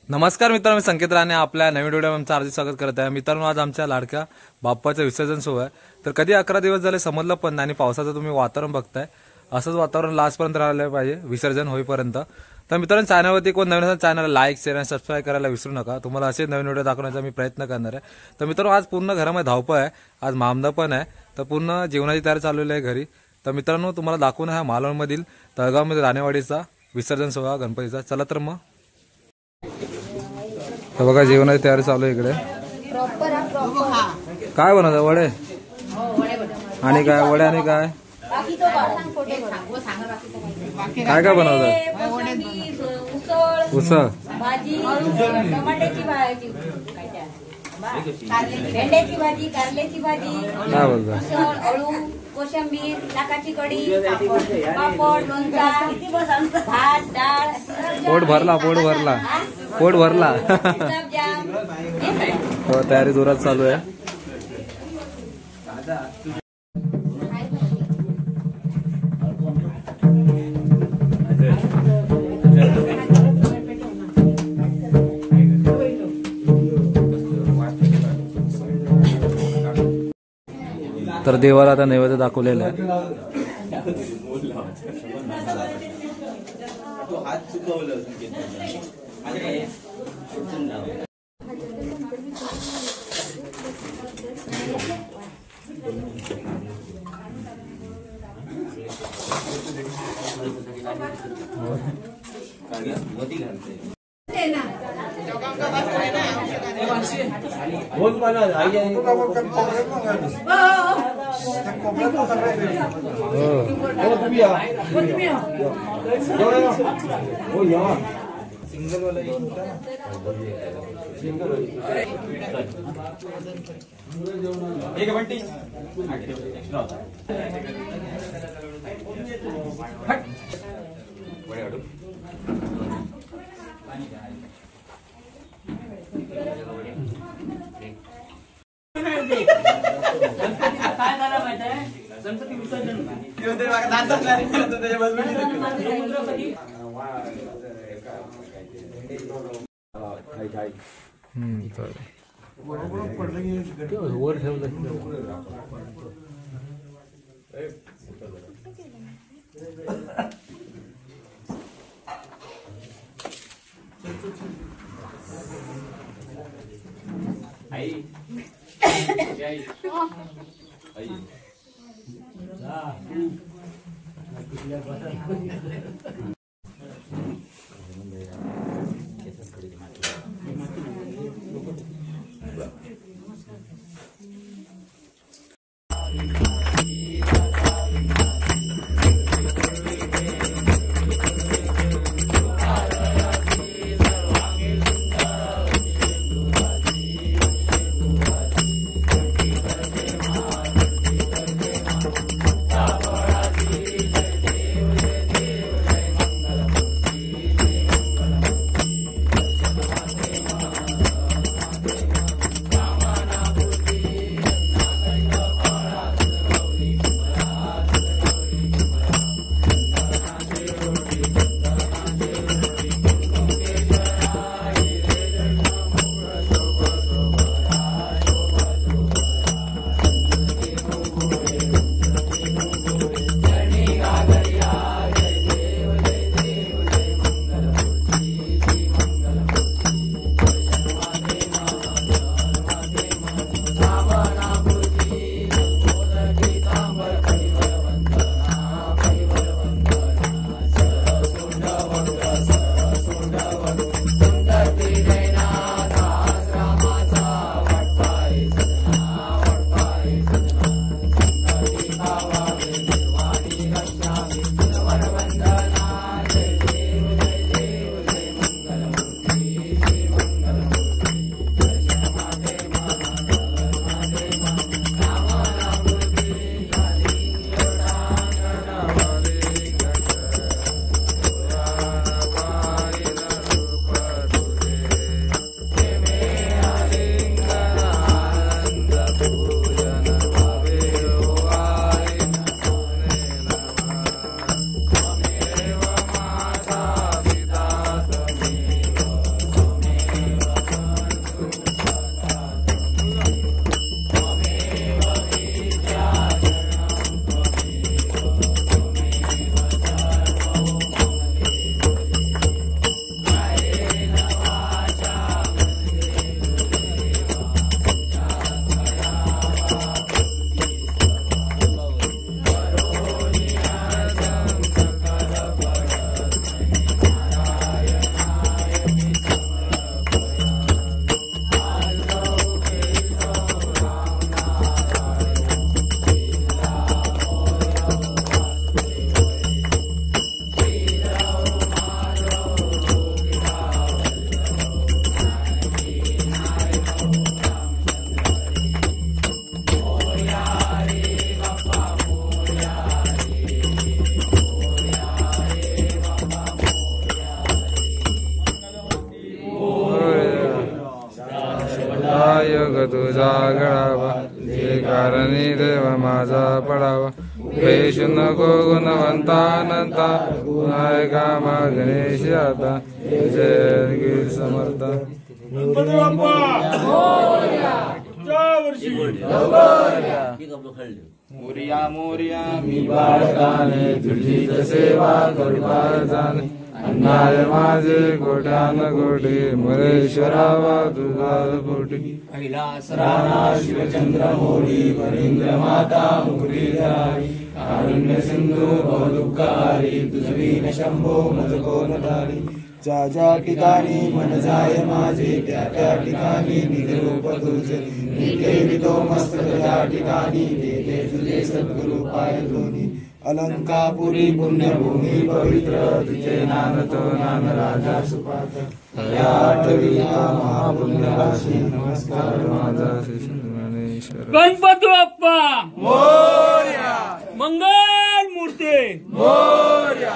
नमस्कार मित्रांनो, मी संकेत राणे आपल्या नवीन व्हिडिओ आमचं हार्दिक स्वागत करत आहे। मित्रांनो, आज आमच्या लाडक्या बाप्पाचं विसर्जन सोहळा आहे। तर कधी 11 दिवस झाले समजलं पण नाही आणि पावसाचं तुम्ही वातावरण बघताय, असंच वातावरण लास्ट पर्यंत राहिलं पाहिजे विसर्जन होईपर्यंत। तर मित्रांनो, चॅनलवरती कोण नवीन असेल चॅनलला लाईक शेअर आणि सबस्क्राइब करायला विसरू नका। तुम्हाला असे नवीन व्हिडिओ दाखवण्याचा मी प्रयत्न करणार आहे। तर मित्रांनो, आज पूर्ण घरामध्ये धावपळ आहे, आज मामदा पण आहे, तर पूर्ण जेवणाची तयारी चालू आहे घरी। तर मित्रांनो, तुम्हाला दाखवून हा मालवणमधील तळगावमध्ये राणेवाडीचा विसर्जन सोहळा गणपतीचा। चला तर मग तर बघा, जेवणाची तयारी चालू आहे इकडे। काय बनवतं? वडे आणि काय? वडे आणि काय काय काय बनवतं? उसळ, भेंड्याची भाजी, कारल्याची भाजी, काय बोलता? अळू, कोशिंबीर, ताकाची कढी, पापड, लोणचा, भात, डाळ। पोट भरला, पोट भरला, पोट भरला। गुलाबजाम। हो, तयारी जोरात चालू आहे। तर देवाला आता नैवेद्य दाखवलेला आहे। गणपती विसर्जन वर ठेवलं। आई आई करावा पेश नको गुणवंतानंता नायका मा गणेश आता जय गिर समर्थ मोरया मोरया मी बाळकाने तुझी सेवा करुणा जाणे अन्नाय माझे कोट्यान कोटी मुरेश्वरावा तुझा पोटी कैलास राणा शिवचंद्र मोरी वरींद्र माता मुकुरीधारी कारुण्य सिंधू बहुदुःखारी तुझवीन शंभो मजको नदारी ज्या ज्या ठिकाणी मन जाय माझे त्या त्या ठिकाणी निजरूप तुझे मी ठेवितो मस्तक त्या ठिकाणी देते तुझे सद्गुरु पाय दोन्ही अलंकापुरी पुण्यभूमी पवित्र तुझे नानतो नान राजा सुपात या आठवीला महापुण्यराशी नमस्कार माझा श्री गणेश्वर गणपती बाप्पा मोरया, मंगल मूर्ती मोरया.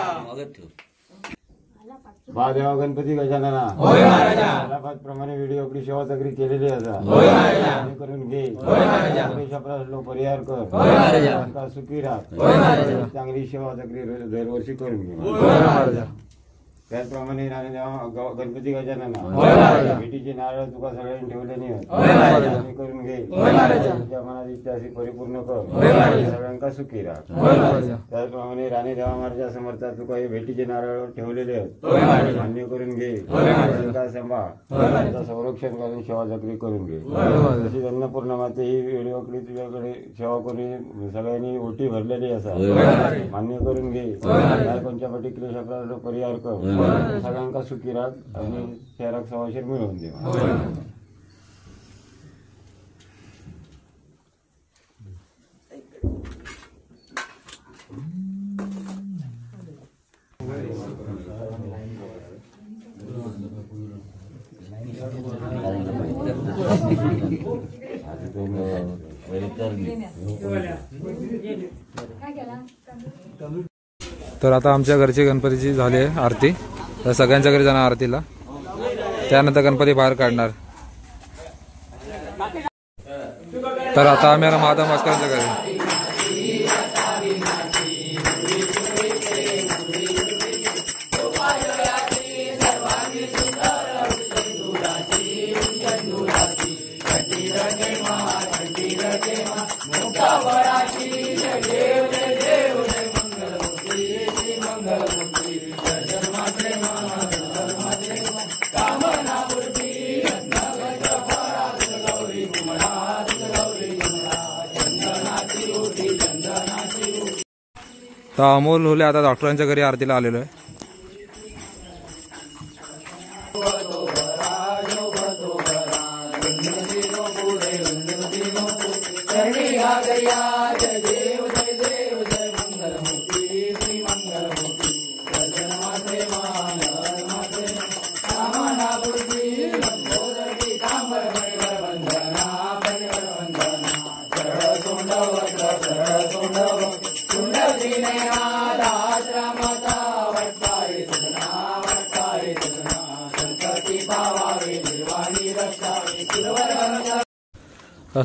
महादेवा गणपती गजानना होय महाराजा प्रमाणे व्हिडिओ आपली सेवा तगरी केलेली असा होय महाराजा करून घे होय महाराजा प्रश्न परिहार कर होय महाराजा का सुखी राहा होय महाराजा चांगली सेवा तगरी दरवर्षी करून घे होय महाराजा त्याचप्रमाणे गणपती गजानना होय महाराजा भेटीचे नारळ तुका सगळ्यांनी ठेवले नाही होय महाराजा करून घे होय महाराजा तुझ्या मनात इच्छा अशी परिपूर्ण कर होय महाराजा सगळ्यांका सुखी राहा होय महाराजा त्याचप्रमाणे राणी देवा महाराजा समर्थात तुका हे भेटीचे नारळ ठेवलेले आहेत होय महाराजा मान्य करून घे होय महाराजा त्यांचा सांभाळ होय महाराजा त्यांचं संरक्षण करून सेवा जगरी करून घे होय महाराजा तशी अन्नपूर्ण माते ही व्हिडिओकडे तुझ्याकडे सेवा करून सगळ्यांनी ओटी भरलेली असा महाराजा. मान्य करून घे महाराजा. काय कोणत्या पाठी क्लेश आपल्याला परिहार कर सगळ्यांका सुखी राहा आणि शहरात सवाशीर मिळवून दे तर आता आमच्या घरची गणपतीची झाली आहे आरती तर सगळ्यांच्या घरी जाणार आरतीला त्यानंतर गणपती बाहेर काढणार तर आता आम्ही महादेव मास्करांच्या घरी तर अमोल होले आता डॉक्टरांच्या घरी आरतीला आलेलो आहे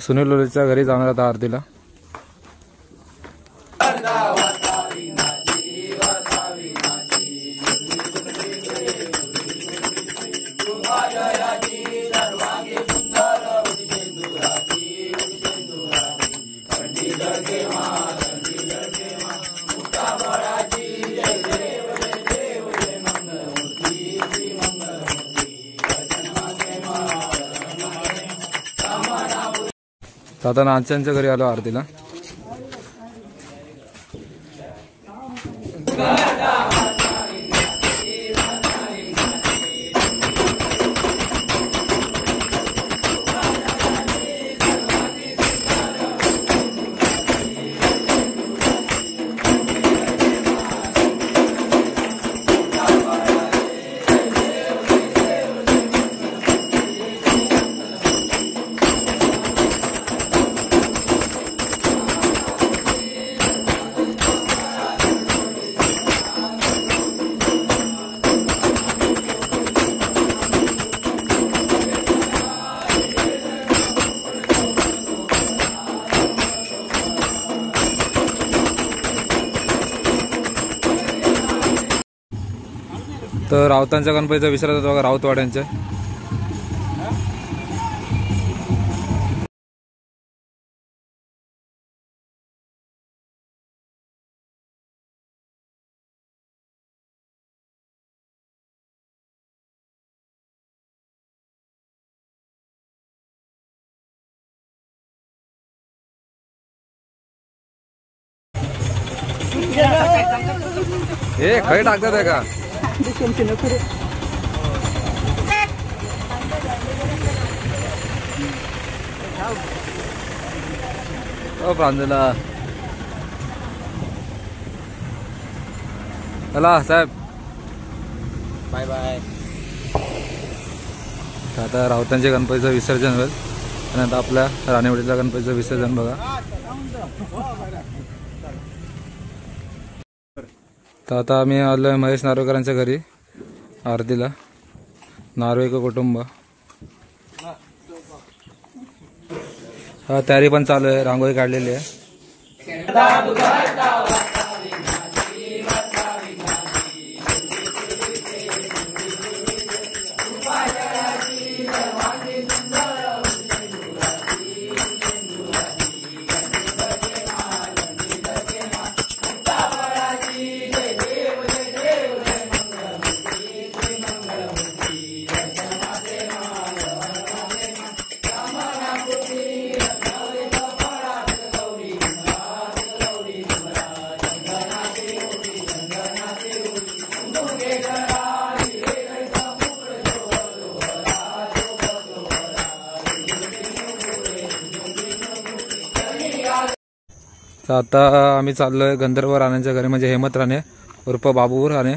सुनील लोलेच्या घरी जाणार आता आरतीला आता नाच्यांच्या घरी आलो आरतीला तर रावतांच्या गणपतीचा विसर्जन बघा राऊतवाड्यांच्या. हे खय टाकतात आहे का? ओ प्रांजला चला साहेब बाय बाय. आता राऊतांच्या गणपतीचं विसर्जन होईल आणि आता आपल्या राणेवाडीच्या गणपतीचं विसर्जन बघा. तर आता आम्ही आलोय महेश नार्वेकरांच्या घरी आरतीला. नार्वेकर कुटुंब हा तयारी पण चालू आहे. रांगोळी काढलेली आहे. तर आता आम्ही चाललोय गंधर्व राणेंच्या घरी म्हणजे हेमंत राणे उर्फ बाबू राणे.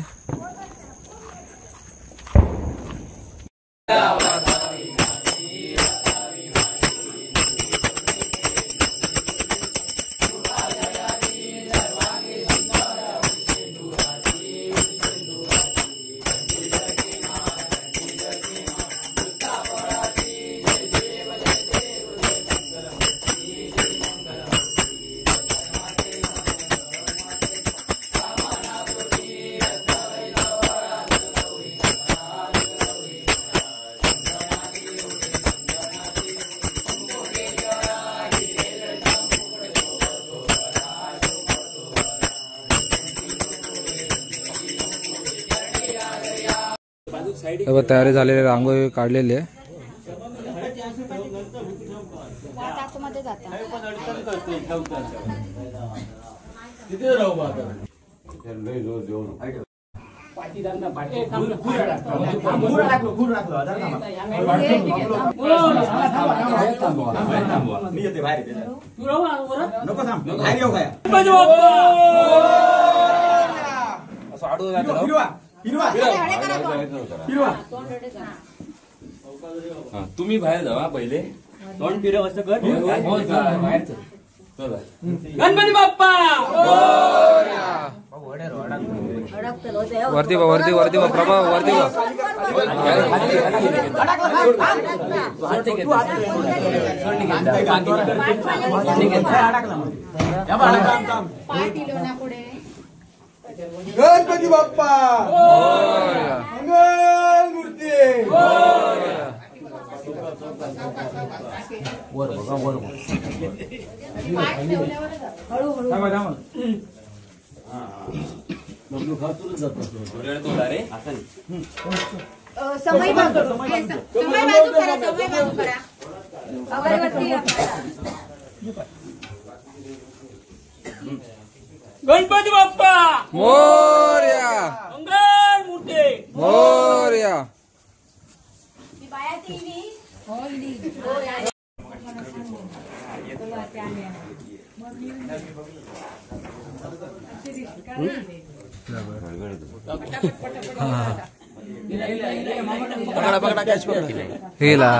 तयारी झालेली रांगोळी काढलेली आहे. तुम्ही बाहेर जावा पहिले. तोंड फिरव असं कर. बाहेरच गणपती बाप्पा वरती बा वरती वरती बा प्रभा वरती बा. गणपती बाप्पा मंगल मूर्ती. समय बाजू करा. अगरबत्ती गणपती बाप्पा मोरया मंगल मूर्ती मोरया. हिला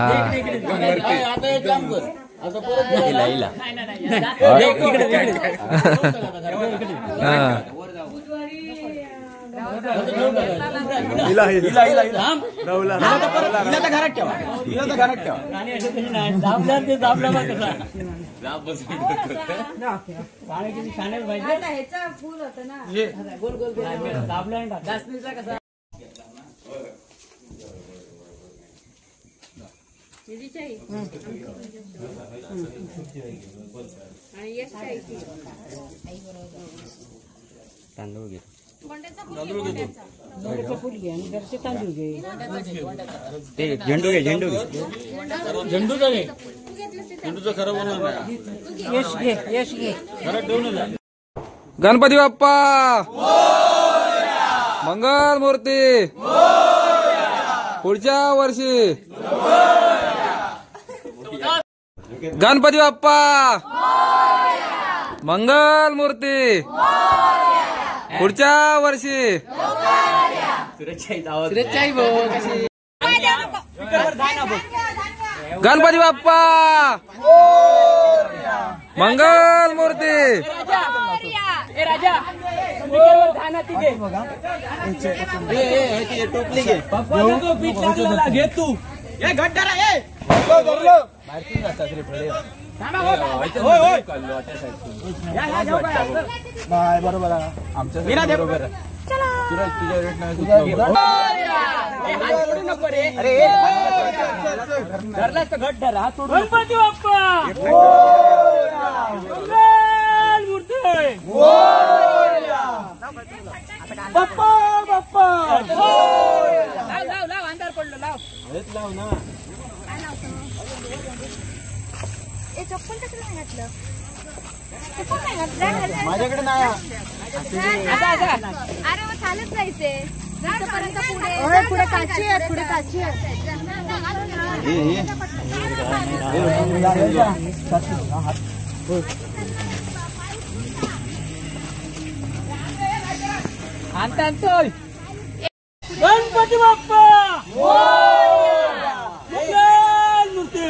फुल होतं ना. तांदूळ घे. ते झेंडू घे, झेंडू घे. झेंडूचा घे. झेंडूचं खरं बनवून यश घे. खरं ठेवून गणपती बाप्पा मंगल मूर्ती पुढच्या वर्षी. गणपती बाप्पा मंगल मूर्ती पुढच्या वर्षी. गणपती बाप्पा मंगल मूर्ती. टोपली घे. घे तू. बाय बरोबर आहे. आमच्या बरोबर आहे. गणपती बाप्पा मंगल मूर्ती. बाप्पा बाप्पा लाव अंधार पडलं लाव ना. चप्पल कसं नाही घातलं? चप्पल नाही घातलं? माझ्याकडे नाही. अरे मग चालत जायचे. पुढे काची आहे, पुढे काची आहे. गणपती बाप्पा मंगल मूर्ती.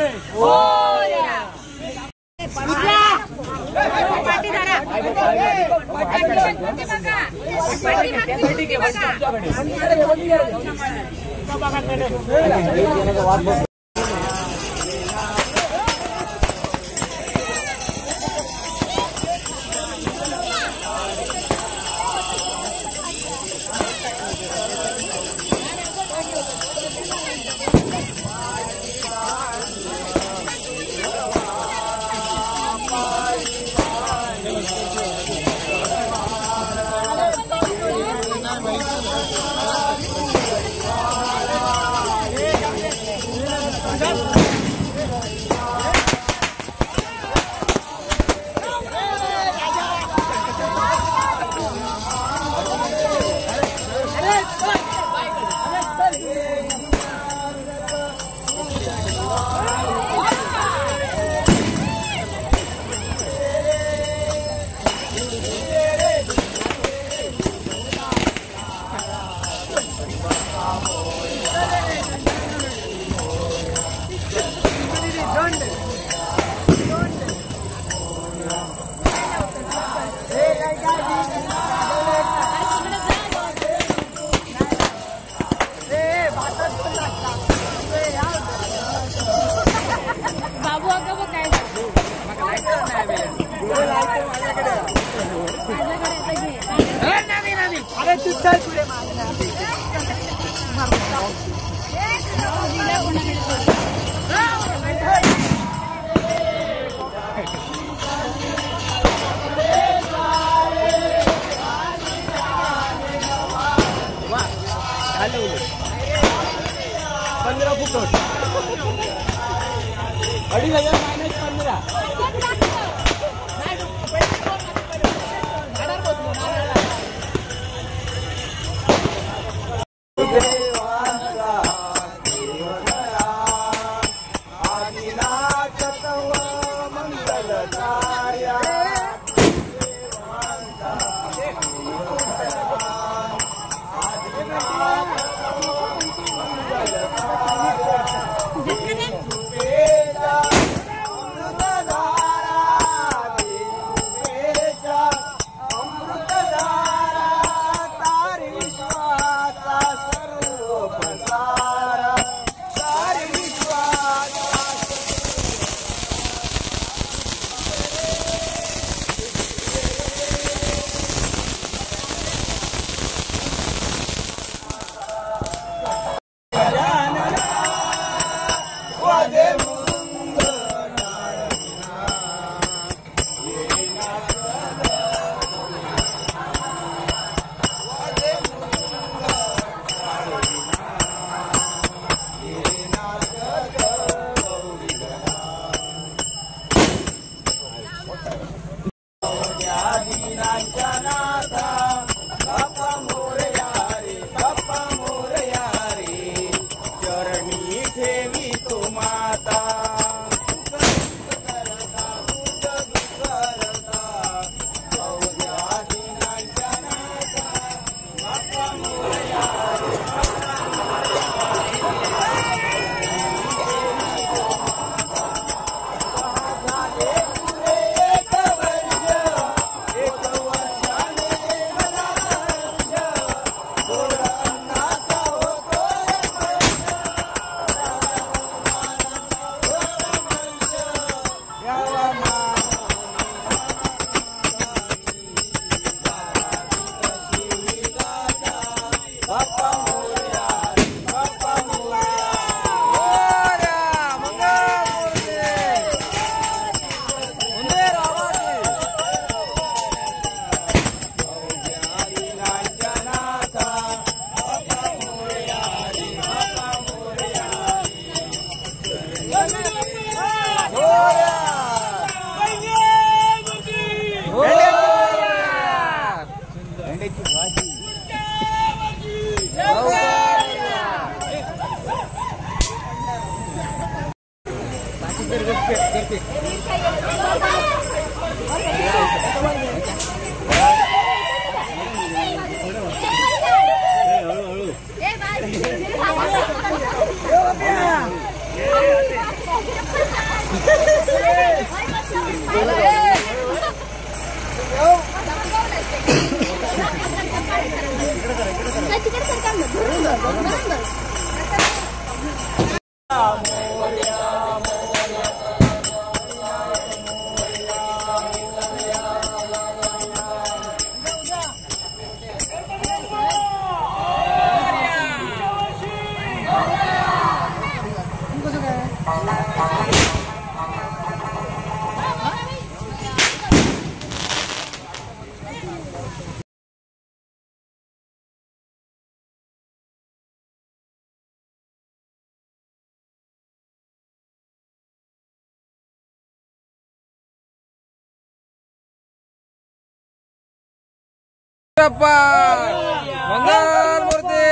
मंगलमूर्ती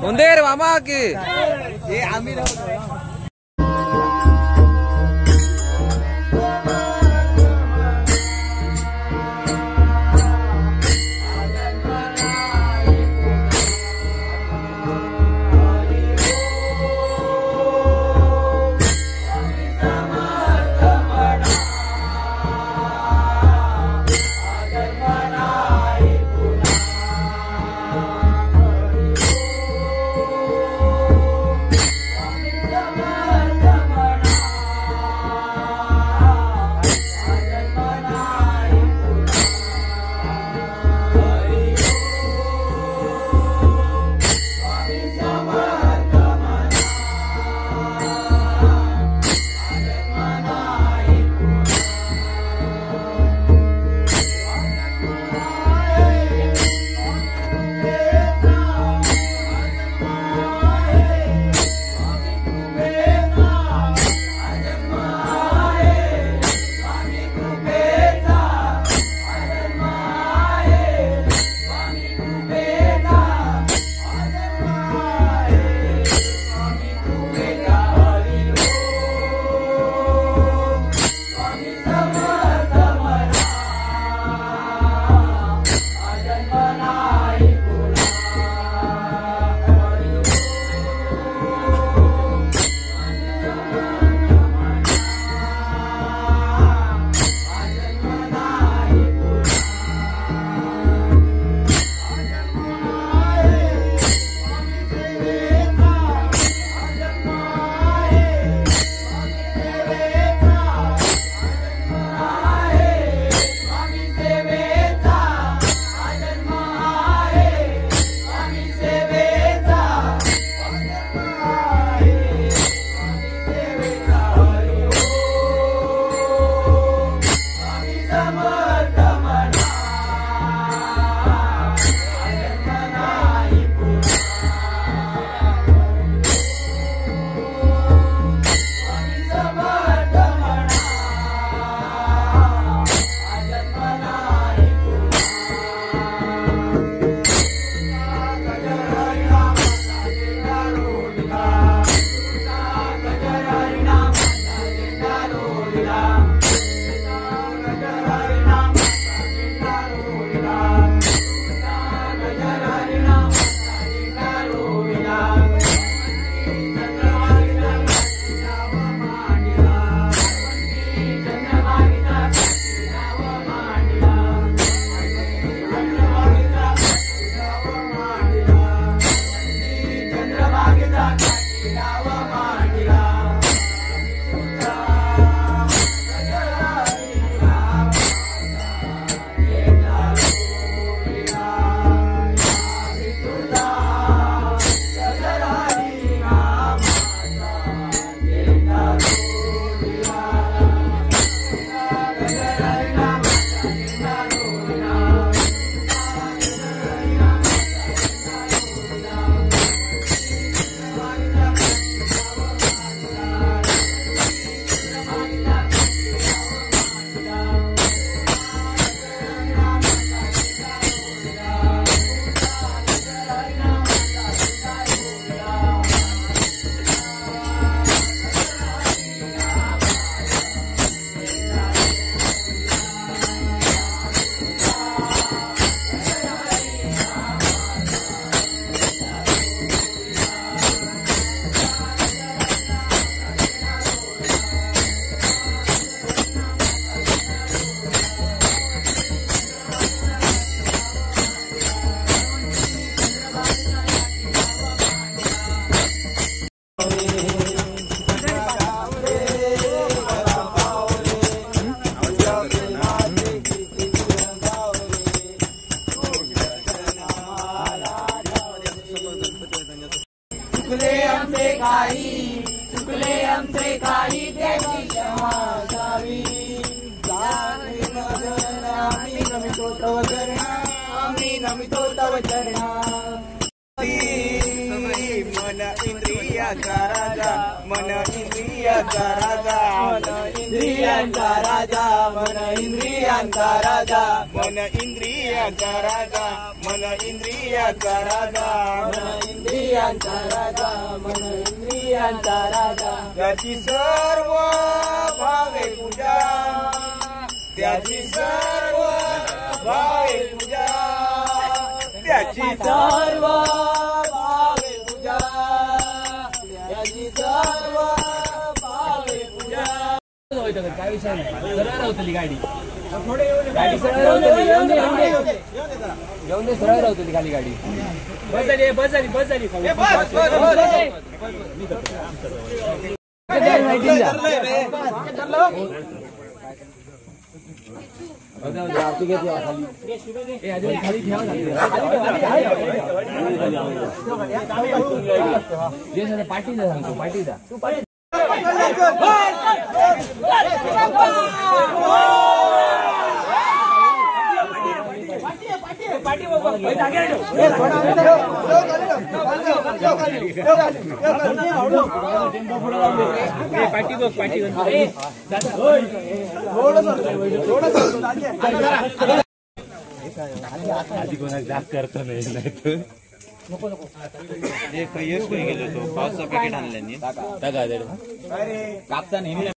उंदेर मामा की काही चुकले आमचे काही त्याची क्षमा असावी. आम्ही नमितो तव चरणा, आम्ही नमितो तव चरणा. मन इंद्रियाचा राजा, मन इंद्रियाचा राजा, मन इंद्रियांचा राजा, मन इंद्रियांचा राजा, मन इंद्रियाचा राजा, मन इंद्रियाचा राजा, मन इंद्रियांचा राजा, मन इंद्रियांचा राजा. त्याची सर्व भावे पूजा, त्याची सर्व भावे पूजा, त्याची सर्व भावे पूजा, त्याची सर्व भावे पूजा. काय विषय नाही, सरळ राहतली गाडी, गाडी सरळ राहतली. येऊन दे सरळ राहतली खाली गाडी. बस झाली बस झाली बस झाली. पार्टीचा सांगतो पार्टीचा. पार्टी बघ पार्टी आधी कोणाला जास्त करता नाही तर गेलो तो पावसा पॅकेट आणलं कापता नेहमी.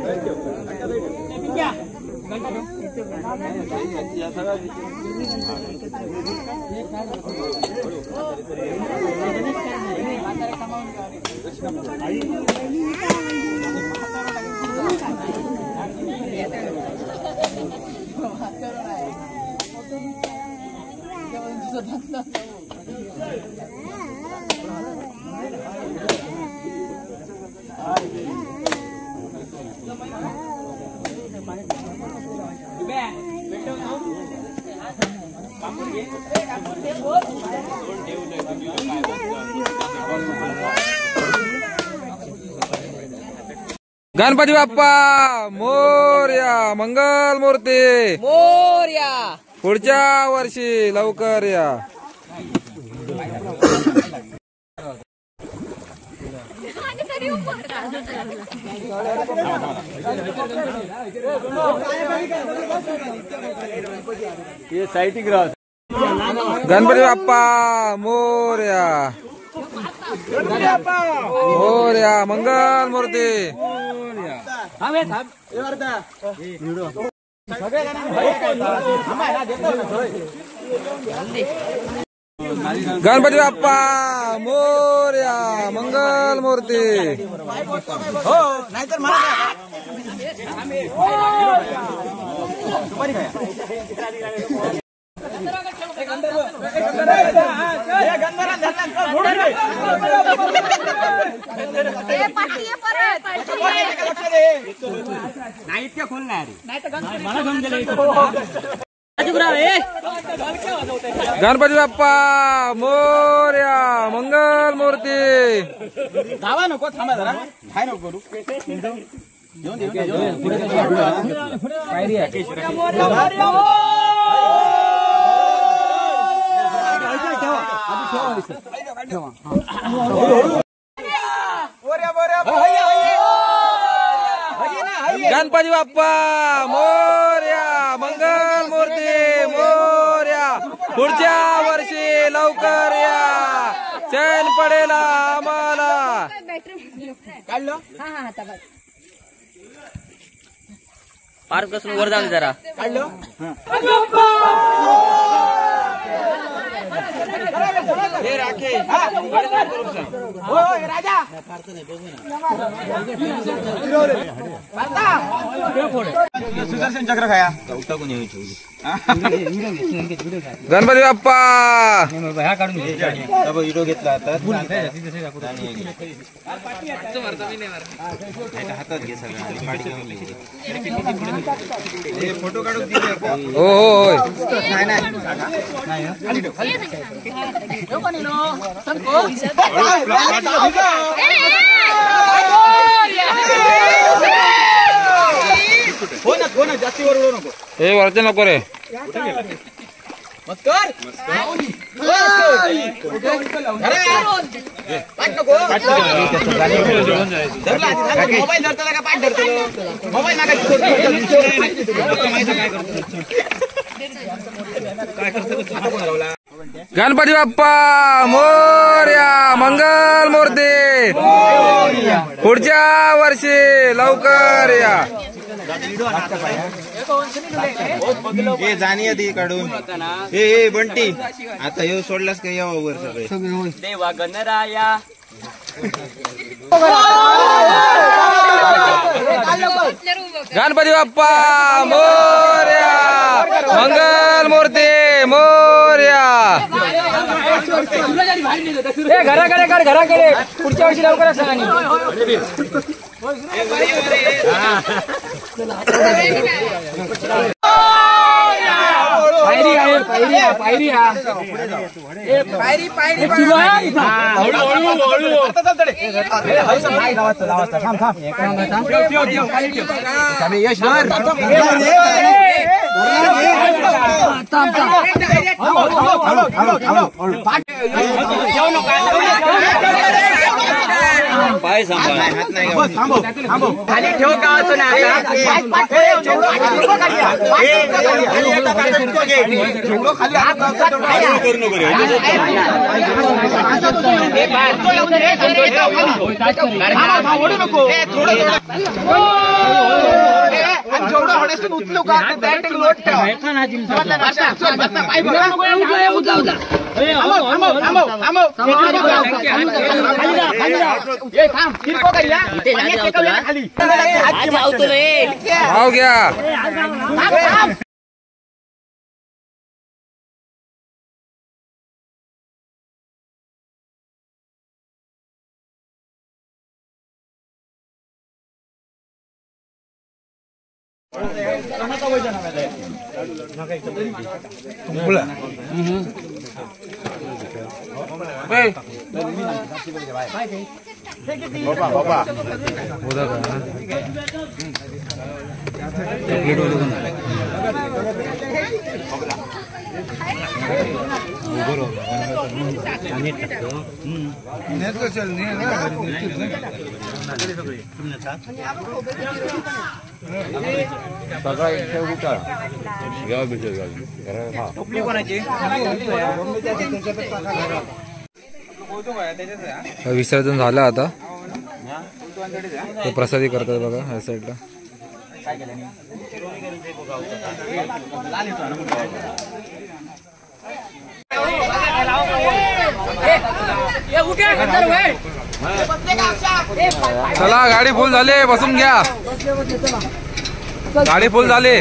Thank you. गणपती बाप्पा मोरया, मंगल मूर्ती मोरया. पुढच्या वर्षी लवकर या. गणपती बाप्पा मोरया, मोरया, मंगल मूर्ती. गणपती बाप्पा मोरया, मंगल मूर्ती. हो नाहीतर मला नाही इतक्या खोल नाही. गणपती बाप्पा मोरया, मंगल मूर्ती. धावा नको, थांबा जरा, काय नको करू. गणपती बाप्पा मोरया, मंगल मूर्ती मोरया. पुढच्या वर्षी लवकर या, चैन पडेल आम्हाला. काढलं पार्क कसून वर जाऊ जरा. काढलं. हे राखे हो राजा. सुदर्शन चक्र खाया. गणपती बाप्पा व्हिडिओ घेतला आता हातात घे सगळं. फोटो काढून दिले का? हो होय. हो ना जास्ती ओरडू नको. हे वरचे नको रे. मस्कर मोबाईल धरतो का पाठ धरतो. मोबाईल नका काय करतो. गणपती बाप्पा मोरया, मंगल मूर्ती. पुढच्या वर्षी लवकर या. हे जाणी आधी काढून. हे बंटी आता हे सोडलास का यावं वर सगळे. देवा गणराया. गणपती बाप्पा मोरया, मंगल मूर्ती मोरया. घराकडे पुढच्या वर्षी लवकर सांगा. पाय सांभाळ. खाली ठेव का असं नाही. नको आणि जेवढं होण्यासून उचलू का ते डायरेक्ट लोट ठेवा. भाव घ्या. विसर्जन झालं आता. प्रसादी करतात बघा ह्या साईडला. चला गाडी फुल झाली, बसून घ्या. गाडी फुल झाली.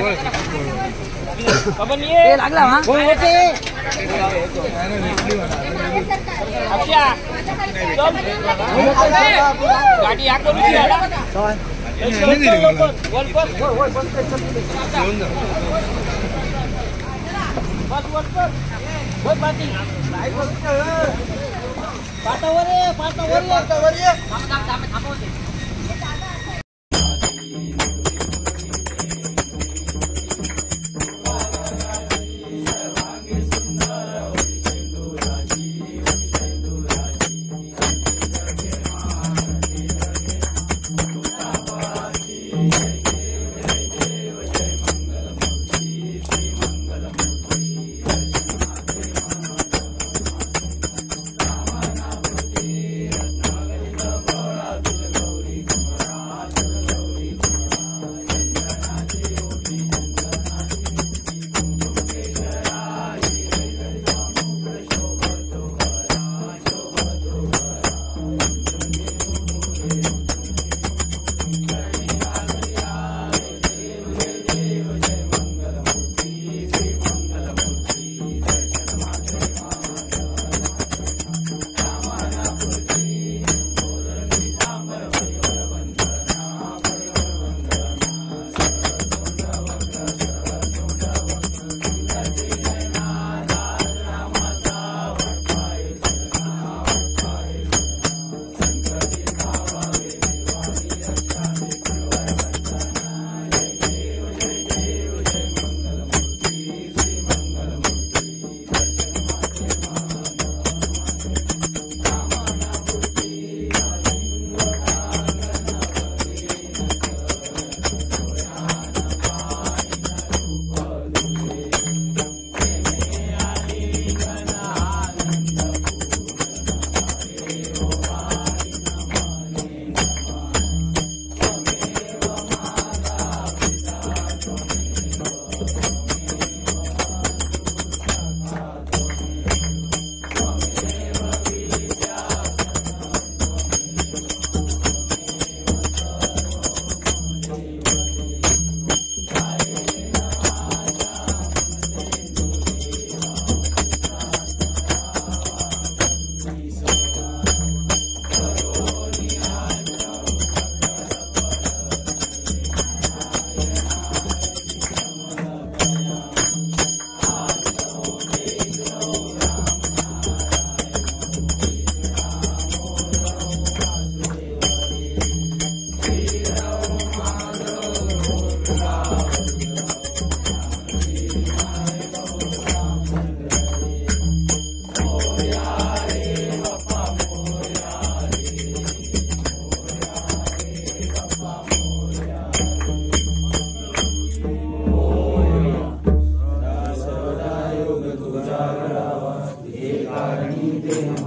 ते